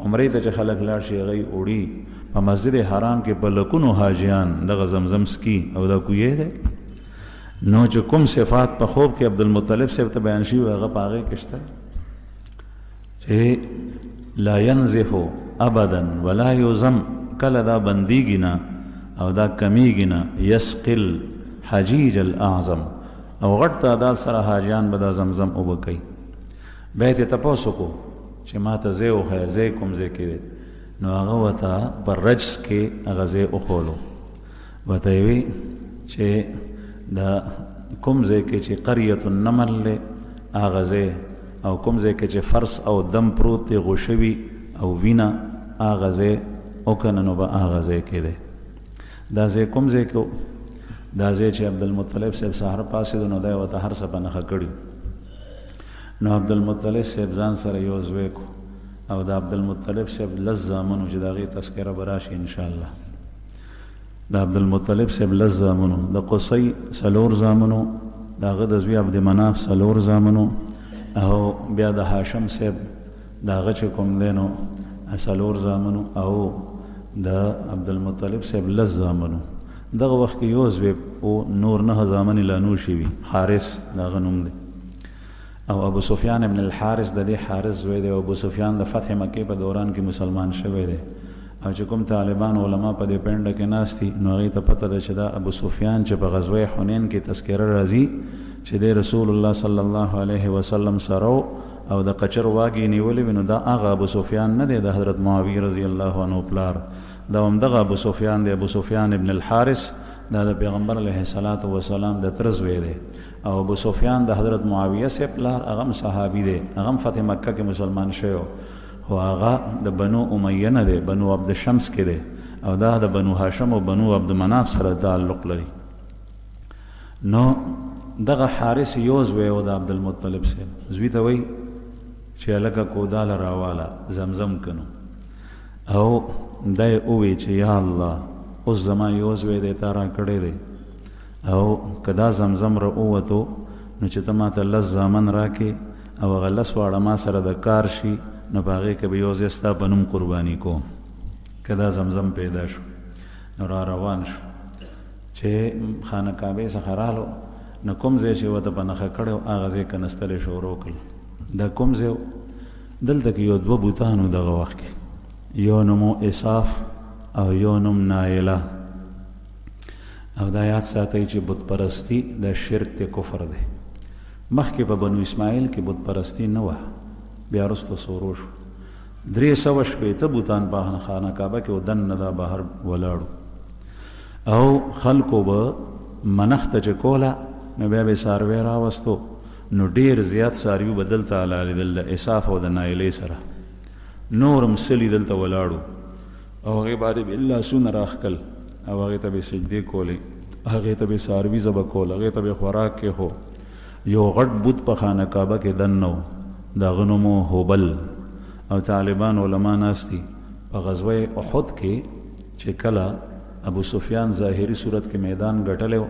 عمرې ته چې خلک لاړ شي هغه یې وړي. په مسجد حرام کې په لکونو حاجیان دغه زمزم سکي، او دا کوی دی. نو چې کوم صفات په خوب کې عبدالمطلب صاحب ته بیان شوي هغه په هغې کې شته چې لا ينزف ابدا ولا يزم، کله دا بندیږي نه او دا کمیږي نه. یسقي الحجیج الاعظم، او غټ تعداد سره حاجیان به دا زمزم اوبه کوي. بیا یې تپوس وکړو چې ما ته ځای وښیه، ځای کوم ځای کې دی؟ نو هغه ورته په رجز کې هغه ځای وښولو. ورته یې وي چې دا کوم ځای کې چې قریة النمل دی هغه ځای، او کوم ځای کې چې فرس او دم پروت دی، غوښه او وینه، هغه ځای وکنه نو به هغه ځای کې دی. دا ځای کوم ځای کې؟ دا ځای چې عبدالمطلب صاحب سهار پاسېدو نو دی ورته هر څه په نښه کړي. نو عبدالمطلب صاحب ځان سره یو زوی کو، او د عبدالمطلب صاحب لس زامنو چې د هغې تذکره به راشي انشاءالله. د عبدالمطلب صاحب لس زامنو، د قصی 4 زامنو، د هغه د زوی عبدمناف 4 زامنو، او بیا د هاشم صاحب د هغه چې کوم دی نو 4 زامنو، او د عبدالمطلب صاحب لس زامنو. دغه وخت کې یو زوی او نور 9 زامن لا نور شوي. حارث د هغه نوم دی، او ابو سفیان ابن الحارث د دې حارث زوی دی. او ابو سفیان د فتح مکې په دوران کې مسلمان شوی دی. او چې کوم طالبان علما په دې پنډه کې ناست دي نو هغې ته پته ده چې دا ابو سفیان چې په غزوه حنین کې تذکره راځي چې د رسول الله صلی الله علیه وسلم سره او د قچر واګې نیولې وي، نو دا هغه ابو سفیان نه دی د حضرت معاویه رضی الله عنه پلار. دا همدغه ابو سفیان دی، ابو سفیان ابن الحارث. دا د پیغمبر علیه الصلاة والسلام د تره زوی دی. او ابو سفیان د حضرت معاویه صاحب پلار، هغه هم صحابي دی، هغه هم فتح مکه کې مسلمان شوی، خو هغه د بنو امیه نه دی، بنو عبد شمس کې دی، او دا د بنو هاشم او بنو عبد مناف سره تعلق لري. نو دغه حارث یو زوی او د عبدالمطلب صاحب زوی ته وایي چې هلکه کوداله راواله زمزم کنو. او دا یې ووایي چې یا الله اوس زما یو زوی دی تا را کړی دی، او که دا زمزم را ووتو نو چې ته ما ته 10 زامن راکې او هغه 10 واړه ما سره د کار شي، نو په هغې کې به یو ځای ستا په نوم قرباني کوم. که دا زمزم پیدا شو نو را روان شو. چې خانه کعبې څخه رالو نو کوم ځای چې ورته په نښه کړی و هغه ځای کنستلی شروع کړل. دا کوم ځای دلته کې یو 2 بوتانو دغه وخت کې، یو نومو اصاف او یو نوم نایله. او دا یاد ساتئ چې بت پرستی د شرک دی، کفر دی. مخکې په بنو اسماعیل کې بت پرستی نه وه، بیا وروسته شروع شو. 360 بوتان په خانه کعبه کې و دننه دا بهر ولاړو، او خلکو به منښته چې کوله نو بیا به یې څاروی راوستو، نو ډېر زیات څاروي به دلته حلالېدل د اصاف او د نایلې سره. نور هم سلي دلته ولاړو، او هغې باندې به لاسونه راښکل، او هغې ته به سجدې کولې، هغې ته به څاروي ذبح کول، هغې ته به خوراک کېښو. یو غټ بوت په خانه کعبه کې دننه و، د هغه نوم و هبل. او طالبان علما ناست دي په غزوه احد کې چې کله ابو سفیان ظاهري صورت کې میدان ګټلی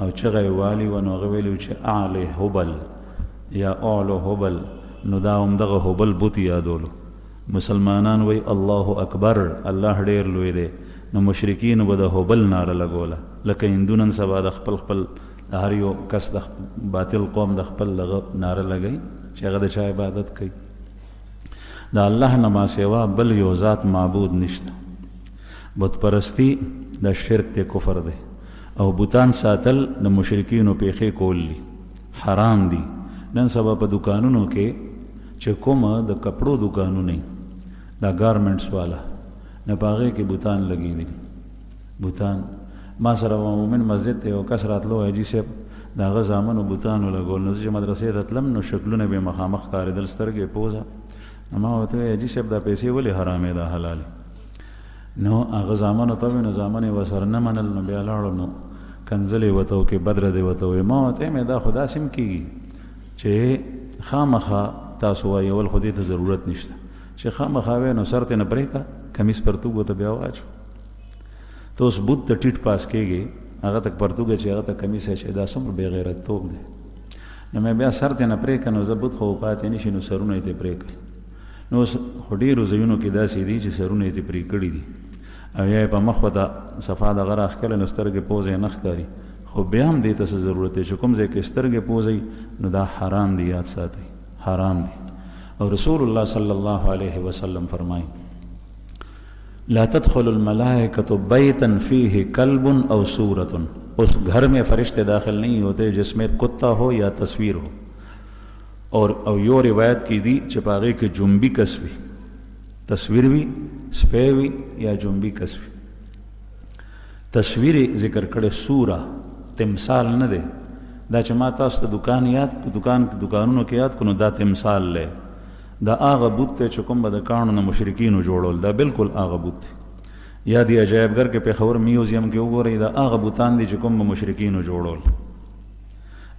او چغه یې والي و، نو هغه ویلي چې اعلی هبل یا اعلو هبل، نو دا همدغه هبل بوت یادولو. مسلمانان وی الله اکبر، الله ډېر لوی دی. نو مشرکینو به د هبل ناره لګوله، لکه هندو نن سبا د خپل هر یو کس د باطل قوم د خپل دغه ناره لګوي چې هغه د چا عبادت کوي. د الله نه ما سوا بل یو ذات معبود نشته. بت پرستی د شرک دی، کفر دی. او بوتان ساتل د مشرکینو پیخې کول دي، حرام دي. نن سبا په دکانونو کې چې کومه د کپړو دکانونه دا ګارمنټس والا نه پاغې کې بوتان لګي دي. بوتان ما سره مومن مسجد ته یو کس راتلو حاجي صاحب د هغه زامنو بوتانو لګول. نو چې مدرسې ته تلم نو شکلونه به مخامخ ښکارېدل، سترګې پوزه. ما ورته ویل حاجي صاحب دا پیسې ولې حرامې دا حلالې؟ نو هغه زامنو ته نو زامن یې ورسره نه منل. نو بیا لاړو نو کنځلې ورته وکړې، بدره دې ورته وویل. ما ورته ویل دا خو داسې هم کېږي چې خامخا تاسو وایي اول خو دې ته ضرورت نشته، چې خامخا وایي نو سر ته نه پرېږده، کمیس پرتوګ ته بیا واچو. ته اوس بوت ته ټیټ پاس کېږي، هغه ته پرتوګه چې هغه ته کمیس چې دا څومره بې غیرتوب دی. نو مې بیا سر ته نه پرېږده نو زه بوت خو پاتې نه شي، نو سرونه یې ترې پرې کړي. نو خو ډېرو ځایونو کې داسې دي چې سرونه یې ترې پرې کړي دي او یا یې په مخ ورته صفا دغه راښکلی نو سترګې پوزه یې نه ښکاري. خو بیا هم دې ته څه ضرورت دی چې کوم ځای کې سترګې پوزئ نو دا حرام دی، یاد ساتئ حرام دی. او رسول الله صلی الله علیه وسلم فرمایي لا تدخل الملائکة بیتا فیہ کلب او صورت. اس گھر میں فرشتے داخل نہیں ہوتے جس میں کتا ہو یا تصویر ہو. اور یو روایت کی دی چپاغے کے جنبی کسوی، تصویر بھی سپے بھی یا جنبی کسوی. تصویر ذکر کړه سوره تمثال نه دی. دا چې ما تاسو ته دکانونو کې یاد کړو دا تمثال دی. دا هغه بت دی چې کوم به د کاڼو نه مشرکینو جوړول، دا بالکل هغه بت دی. یا دی عجایبګر کې پېښور میوزیم کې وګورئ دا هغه بوتان دي چې کوم به مشرکینو جوړول.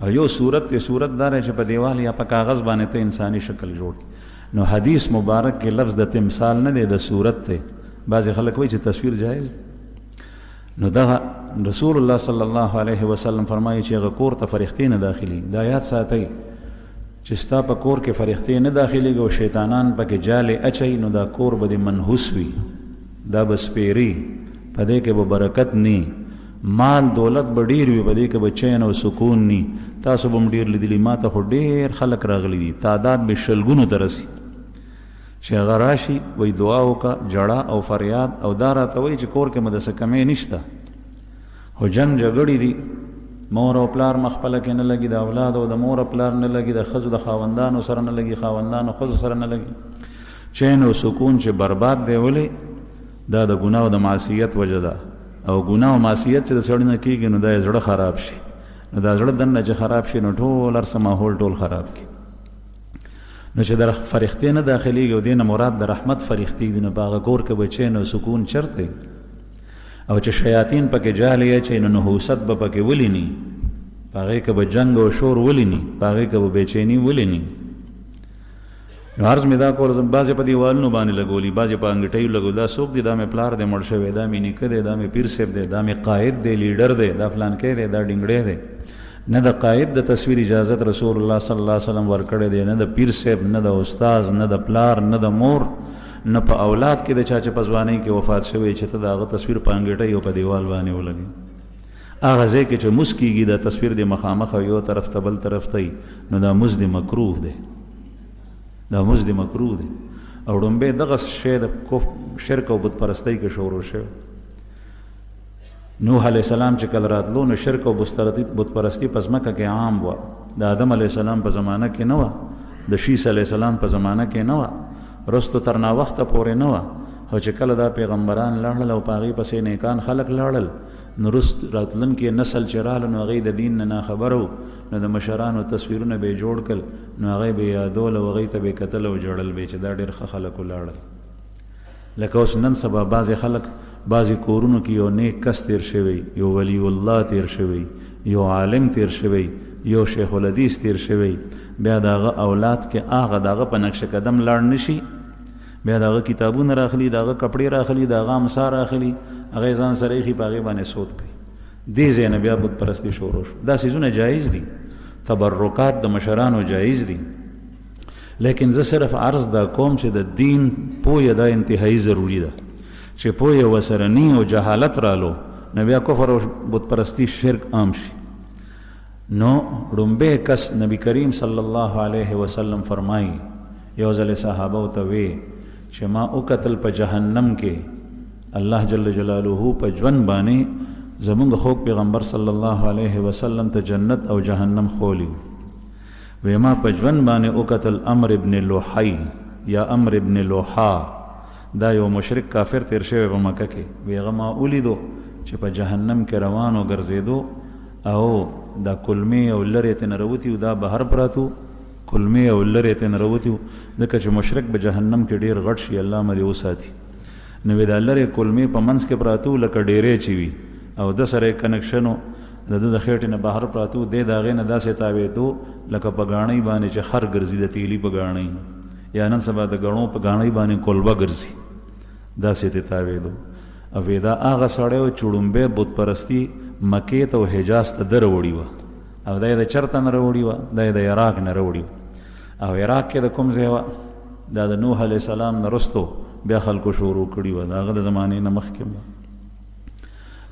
او یو صورت دار چې په دیوال یا په کاغذ باندې ته انساني شکل جوړ. نو حدیث مبارک کې لفظ د تمثال نه دی، د صورت دی. بعضې خلک وایي چې تصویر جایز دی. نو دغه رسول الله صلی الله علیه وسلم فرمایي چې هغه کور ته فرښتې نه داخلي. دا یاد ساتئ چې ستا په کور کې فرښتې نه داخلېږي او شیطانان پکې جالې اچوي نو دا کور به دې منحوس وي، دا به سپېري، په دې کې به برکت نی، مال دولت به ډېر وي، په دې کې به چین او سکون نی. تاسو به هم ډېر لیدلي، ما ته خو ډېر خلک راغلي دي، تعداد به شلګونو ته رسي چې هغه راشي وایي دعا وکړه، جړه او فریاد. او دا راته وایي چې کور کې مو داسې کمی نشته، خو جنګ جګړې دي، مور او پلار مخپله کې نه لګي، د اولاد او د مور او پلار نه لګي، د ښځو د خاوندانو سره نه لګي، خاوندانو ښځو سره نه لګي. چین او سکون چې برباد دی، ولې؟ دا د ګناه او د معصیت وجه ده. او ګناه او معصیت چې د سړي نه کېږي نو دا یې زړه خراب شي. نو دا زړه دننه چې خراب شي نو ټول هر څه ماحول ټول خراب کړي. نو چې د فرښتې نه داخلېږي او دې نه مراد د رحمت فرښتې دي، نو په هغه کور کې به چین او سکون چرته. او چې شیاطین پکې جالې اچوي نو نحوست به پکې ولې ني، په هغې کې به جنګ او شور ولې ني، په هغې کې به بېچیني ولې ني. نو عرض مې دا کول، بعضې په دیوالونو باندې لګولي، بعضې په انګټیو لګولي. دا څوک دی؟ دا مې پلار دی مړ شوی، دا مې نیکه دی، دا مې پیر صاحب دی، دا مې قائد دی، لیډر دی، دا فلانکی دی، دا ډنګړی دی. نه د قائد د تصویر اجازت رسول الله صلی الله علیه وسلم ورکړی دی، نه د پیر صاحب، نه د استاذ، نه د پلار، نه د مور، نه په اولاد کې د چا چې په ځوانۍ کې وفات شوی چې ته د هغه تصویر په انګټۍ او په دیوال باندې ولګي. هغه ځای کې چې مز کېږي دا تصویر د مخامخ او یو طرف ته بل طرف ته نو دا مز د مکروه دی، دا مز د مکروه دی. او ډومبې دغه شی د شرک او بت پرستۍ کې شروع شوی. نوح علیه السلام چې کله راتلو نو شرک او بت پرستی په ځمکه کې عام وه. د آدم علیه السلام په زمانه کې نه وه، د شیس علیه السلام په زمانه کې نه وه، رستو تر ناوخته پورې نه وه. خو چې کله دا پیغمبران لاړل او په هغې پسې نیکان خلک لاړل نو راتلونکي نسل چې راغله نو هغوی د دین نه ناخبره وو، نو د مشرانو تصویرونه به یې جوړ کړل، نو هغوی به یې یادول او هغوی ته به یې کتل او ژړل به چې دا ډېر ښه خلک ولاړل. لکه اوس نن سبا بعضې خلک بعضې کورونو کې یو نیک کس تیر شوی، یو ولی الله تیر شوی، یو عالم تیر شوی، یو شیخ الحدیث تیر شوی، بیا د هغه اولاد کې هغه د هغه په نقش قدم لاړ نشي، بیا د هغه کتابونه راخلي، د هغه کپړې راخلي، د هغه امسا راخلي، هغه ځان سره ایښي، په هغې باندې سود کوي. دې ځای نه بیا بت پرستي شروع شو. دا څیزونه جایز دي، تبرکات د مشرانو جایز دي، لیکن زه صرف عرض دا کوم چې د دین پویه دا انتهایی ضروري ده. چې پویه ورسره نی او جهالت رالو نو بیا کفر او بت پرستی شرک عام شي. نو ړومبی کس نبی کریم صلی الله علیه وسلم فرمایي، یو ځل صحابه ته وی چې ما وکتل په جهنم کې الله جل جلاله په ژوند باندې زمونږ خوږ پیغمبر صلی الله علیه وسلم ته جنت او جهنم خولی وی ما په ژوند باندې وکتل امر ابن لوحی یا امر ابن لوحا دا یو مشرک کافر تیر شوی په مکه کې وی هغه ما ولیدو چې په جهنم کې روان او ګرځېدو او دا کلمې او لرې ترې نه راوتي وو دا بهر پراتو کلمې او لرې ترې نه راوتي وو ځکه چې مشرک به جهنم کې ډېر غټ شي الله مې دې وساتي نو وی دا لرې کلمې په منځ کې پراته وو لکه ډېرې چې وي او د سره یې کنکشن و د ده د خېټې نه بهر پراته وو دی د هغې نه داسې تاوېدو لکه په ګاڼۍ باندې چې خر ګرځي د تیلي په ګاڼۍ یا نن سبا د ګڼو په ګاڼۍ باندې کولبه ګرځي داسې ترې تاوېدو او وی دا هغه سړی و چې وړومبی بت پرستي مکې ته او حجاز ته ده راوړې وه او دا یې د چرته نه راوړې وه دا یې د عراق نه راوړې وه او عراق کې د کوم ځای وه دا د نوح علیه السلام نه رستو بیا خلکو شروع کړي وه د هغه د زمانې نه مخکې وه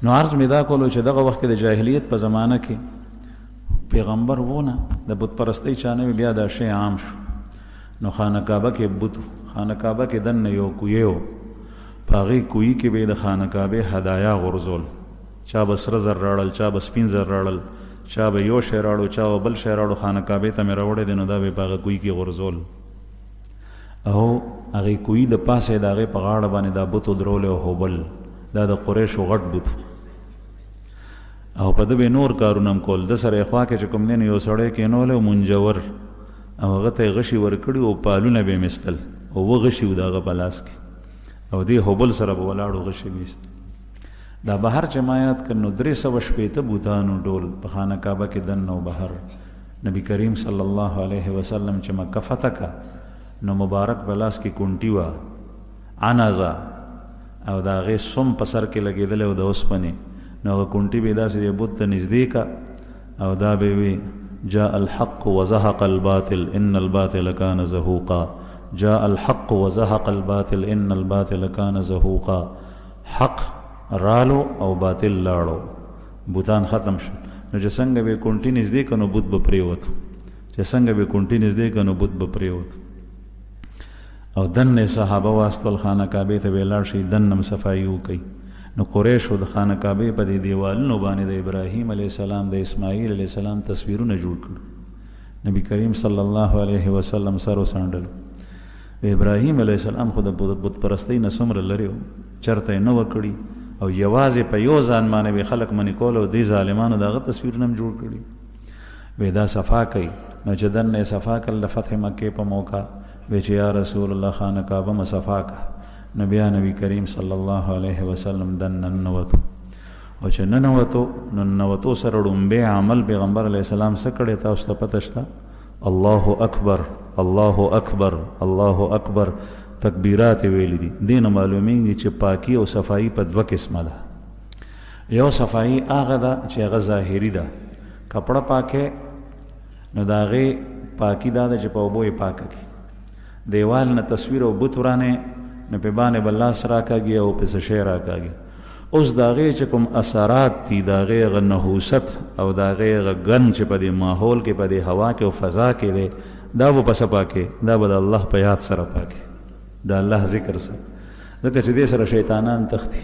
نو عرض مې دا کولو چې دغه وخت کې د جاهلیت په زمانه کې پیغمبر وونه د بت پرستۍ چا نه وي بیا دا شی عام شو نو خانه کعبه کې بت خانه کعبه کې دننه یو کوی و په هغې کوی کې به یې د خانه کعبې هدایا غورځول چا به سره زر راړل چا به سپین زر راړل چا به یو شی راړو چا به بل شی راړو خانه کعبې ته مې راوړی دی نو دا به یې په هغه کوی کې غورځول او هغې کوی د پاسه یې د هغې په غاړه باندې دا بت ودرولی او هوبل دا د قریشو غټ بت او په ده به نور کارونه هم کول ده سره یې خوا کې چې کوم دی نو یو سړی کېنولی او منجور او هغه ته یې غشي ورکړي او پالونه به یې میستل او وغشي و د هغه په لاس کې او دې هوبل سره به ولاړو غشي به ایست دا بهر چې ما یاد کړ نو 360 بوتانو ډول په خانه کعبه کې دننه او بهر نبی کریم صلی الله علیه وسلم چې مکه فتح کا نو مبارک په لاس کې کونټي وه عنزه او د هغې سم په سر کې لګېدلی او د اوسپنې نو هغه کونټي به یې داسې د بت ته نږدې کا او دا به وي جاء الحق وزهق الباطل ان الباطل كان زهوقا جاء الحق وزهق الباطل ان الباطل كان زهوقا حق رالو او باطل لاړو بوتان ختم شو نو چې څنګه به کونټي نږدې که نو بت به پرېوت چې څنګه به کونټي نږدې که نو بت به پرېوت او دنه صحابه واستول خانه کعبې ته به لاړ شي دنه هم صفایي وکړي نو قریشو د خانه کعبې په دې دیوالونو باندې د ابراهیم علیه السلام د اسماعیل علیه السلام تصویرونه جوړ کړو نبی کریم صلی الله علیه وسلم سر وڅنډلو ابراهیم علیه السلام خو د بت پرستۍ نه څومره لرې و چرته یې نه وه کړي او یوازې په یو ځان باندې به خلک منې کول او دې ظالمانو د هغه تصویرونه هم جوړ کړي وی دا صفا کوي نو چې دنه یې صفا کړل د فتح مکې په موقع وی چې یا رسول الله خانه کعبه م صفا که نو بیا نبی کریم صلی الله علیه وسلم دننه ننوتو او چې ننوتو نو ننوتو سره ړومبی عمل پیغمبر علیه السلام څه کړی تاسو ته پته شته الله اکبر الله اکبر الله اکبر تکبیرات ویلی دي دې نه معلومیږي چې پاکي او صفایي په دوه قسمه ده یو صفایي هغه ده چې هغه ظاهري ده کپړه پاکه نو د هغې پاکي دا ده چې په اوبو یې پاکه کړي دیوال نه تصویر او بت ورانې نو په باندې به لاس راکاږي او پسې شی راکاږي اوس د هغې چې کوم اثرات دي د هغې هغه نحوست او د هغې هغه ګن چې په دې ماحول کې په دې هوا کې او فضا کې دی دا به په څه پاکې دا به د الله په یاد سره پاکې د الله ذکر سره ځکه چې دې سره شیطانان تختی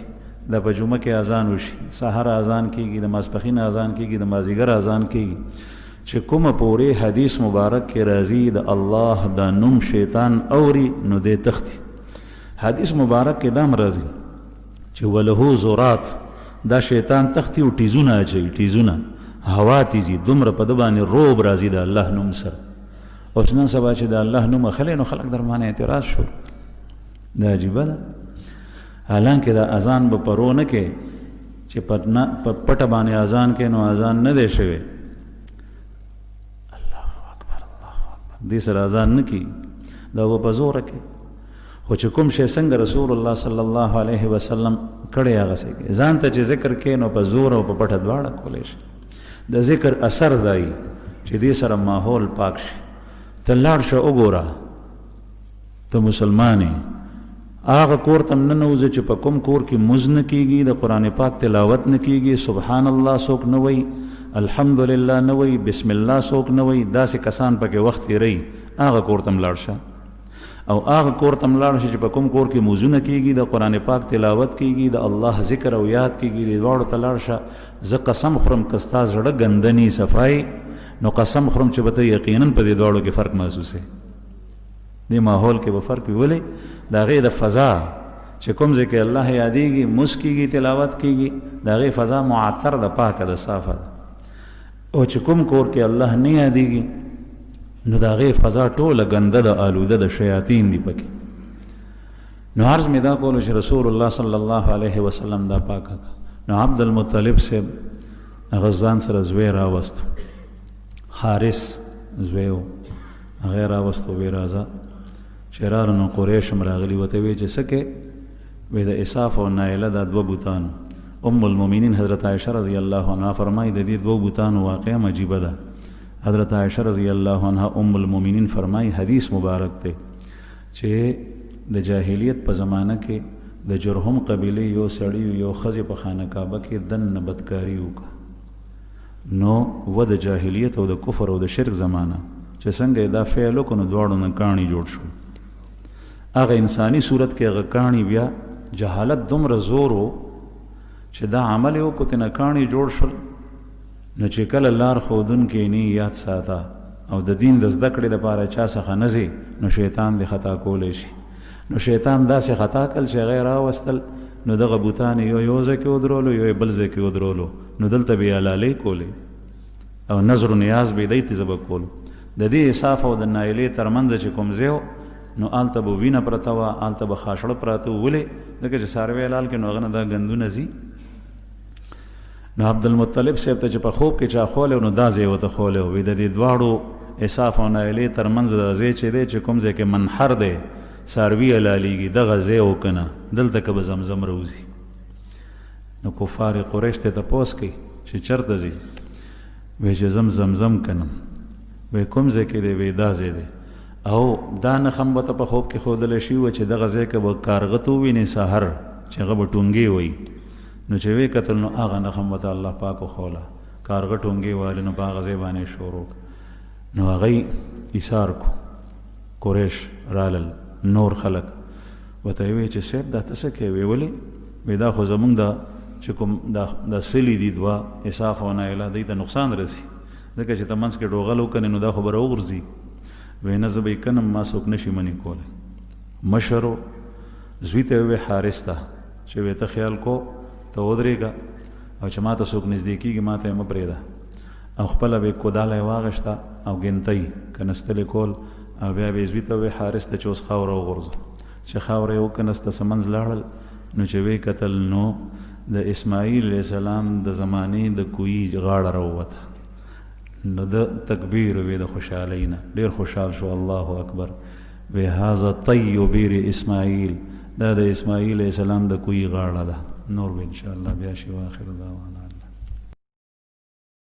دا په جمعه کې اذان وشي سحر اذان کېږي د ماسپښین اذان کېږي د مازدیګر اذان کېږي چې کومه پورې حدیث مبارک کې راځي د الله دا نوم شیطان اوري نو دې تختی حدیث مبارک کې دام راځي چې ولهو زورات دا شیطان تختی او ټیزونه اچوي ټیزونه هوا تیزي دومره په ده باندې روب راځي د الله نوم سره اوس نن سبا چې د الله نوم اخلی نو خلک در باندې اعتراض شو دا عجیبه ده حالانکه دا اذان به پرو نه کې چې په پټه باندې اذان کې نو اذان نه دی شوی الله اکبر دې سره اذان نه کېږي دا به په زوره کې خو چې کوم شی څنګه رسول الله صلی الله علیه وسلم کړی هغسې کې ځان ته چې ذکر کې نو په زور او په پټه دواړه کولی شي د ذکر اثر دی چې دې سره ماحول پاک شي ته لاړ شه وګوره ته مسلمان یې هغه کور ته ننوځه چې په کوم کور کې مونځ نه کېږي د قرآن پاک تلاوت نه کېږي سبحان الله څوک نه وایي الحمدلله نه وایي بسم الله څوک نه وایي داسې کسان پکې وخت تېروي هغه کور ته م لاړ شه او هغه کور ته ملاړ شي چې په کوم کور کې موزونه کېږي د قرآن پاک تلاوت کېږي د الله ذکر او یاد کېږي د دواړو ته لاړ شه. زه قسم خورم که ستا زړه ګندني صفایي نو قسم خورم چې به ته یقینا په دې دواړو کې فرق محسوسوې. دې ماحول کې به فرق وي. ولې؟ د هغې د فضا چې کوم ځای کې الله یادېږي موس کېږي تلاوت کېږي د هغې فضا معطر ده پاکه ده صافه ده. او چې کوم کور کې الله نه یادېږي نو د هغې فضا ټوله ګنده ده آلوده د شیاطین دي پکې. نو عرض مې دا کولو چې رسول الله صلی الله علیه وسلم دا پاکه نو عبدالمطلب صاحب هغه ځان سره زوی راوستو، حارث زوی و، هغه راوستو وی راځه چې راغلو نو قریش هم راغلي ورته وی چې څه کې؟ وی د اساف او نایله دا دوه بوتان. ام المؤمنین حضرت عائشه رضی الله عنها فرمایي د دې دوه بوتانو واقعه عجیبه ده. حضرت عائشه رضی الله عنها ام المؤمنین فرمایي حدیث مبارک دی چې د جاهلیت په زمانه کې د جرهم قبیله یو سړی یو ښځې په خانه کعبه کې دننه بدکاري وکړه. نو و د جاهلیت او د کفر او د شرک زمانه چې څنګه دا فعل وکړو نو دواړو نه کاڼي جوړ شو. هغه انساني صورت کې هغه کاڼي بیا جهالت دومره زور و چې دا عمل یې وکړو ترې نه کاڼي جوړ شول. نو چې کله لار ښودونکی نه یاد ساته او د دین د زده کړې دپاره چا څخه نه ځې نو شیطان دې خطا کولی شي. نو شیطان داسې خطا کړل چې هغه یې راوستل نو دغه بوتان یو ځای کې ودرولو یو بل ځای کې ودرولو. نو دلته به یې حلالۍ کولې او نظر و نیاز به یې دی ته زه به کولو. د دې اساف او د نایلې ترمنځ چې کوم ځای و نو هلته به وینه پرته وه، هلته به خاښړه پراته و. ولې؟ ځکه چې څاروی حلال کې نو هغه نه دا ګندونه ځي. نو عبدالمطلب صاحب ته چې په خوب کې چا خولی نو دا ځای ورته خولی وي د دې دواړو اساف او نایلې ترمنځ دا ځای چې دی چې کوم ځای کې منحر دی څاروي حلالیږي دغه ځای و که نه دلته که به زمزم روځي. نو کفار قریش ته تپوس کوي چې چېرته ځي؟ وایي چې زمزم کنم. وایي کوم ځای کې دی؟ وایي دا ځای دی. او دا نښم به ته په خوب کې ښودلی شوي وه چې دغه ځای که به کارغه ته ووینې سحر چې هغه به ټونګې وایي. نو چې وی کتل نو هغه نښم به ته الله پاک وښوله کارغه ټونګې والي نو په هغه ځای باندې شروع نو هغوی ایثار کو. قریش رالل نور خلک ورته یې وایي چې صاحب دا ته څه کوې؟ وی ولې؟ وی دا خو زمونږ د چې کوم د سلي دي دوه اساف او نایله دوی ته نقصان رسي ځکه چې ته منځ کې ډوغل وکنې نو دا خو به راوغورځي. وی نه زه به یې کنم ما څوک نشي منې کولی. مشر و زوی ته یې ووی حارث ته چې وی ته خیال کو ته ودرېږه او چې ما ته څوک نږدې کېږي ما ته یې مه پرېږده. او خپله به یې کوداله یې واغېشته او ګنتی کنستلې کول او بیا به یې زوی ته ووی حارث ته چې اوس خاوره وغورځه. چې خاوره یې وکنسته څه منځ لاړل نو چې وی کتل نو د اسماعیل علیه السلام د زمانې د کوی غاړه راووته. نو د تکبیر وی د خوشحالۍ نه ډېر خوشحال شو. الله اکبر. وی هذا طی بیر اسماعیل دا د اسماعیل علیه السلام د کوی غاړه ده. نور به انشاءالله بیا شي. واخر دعوانا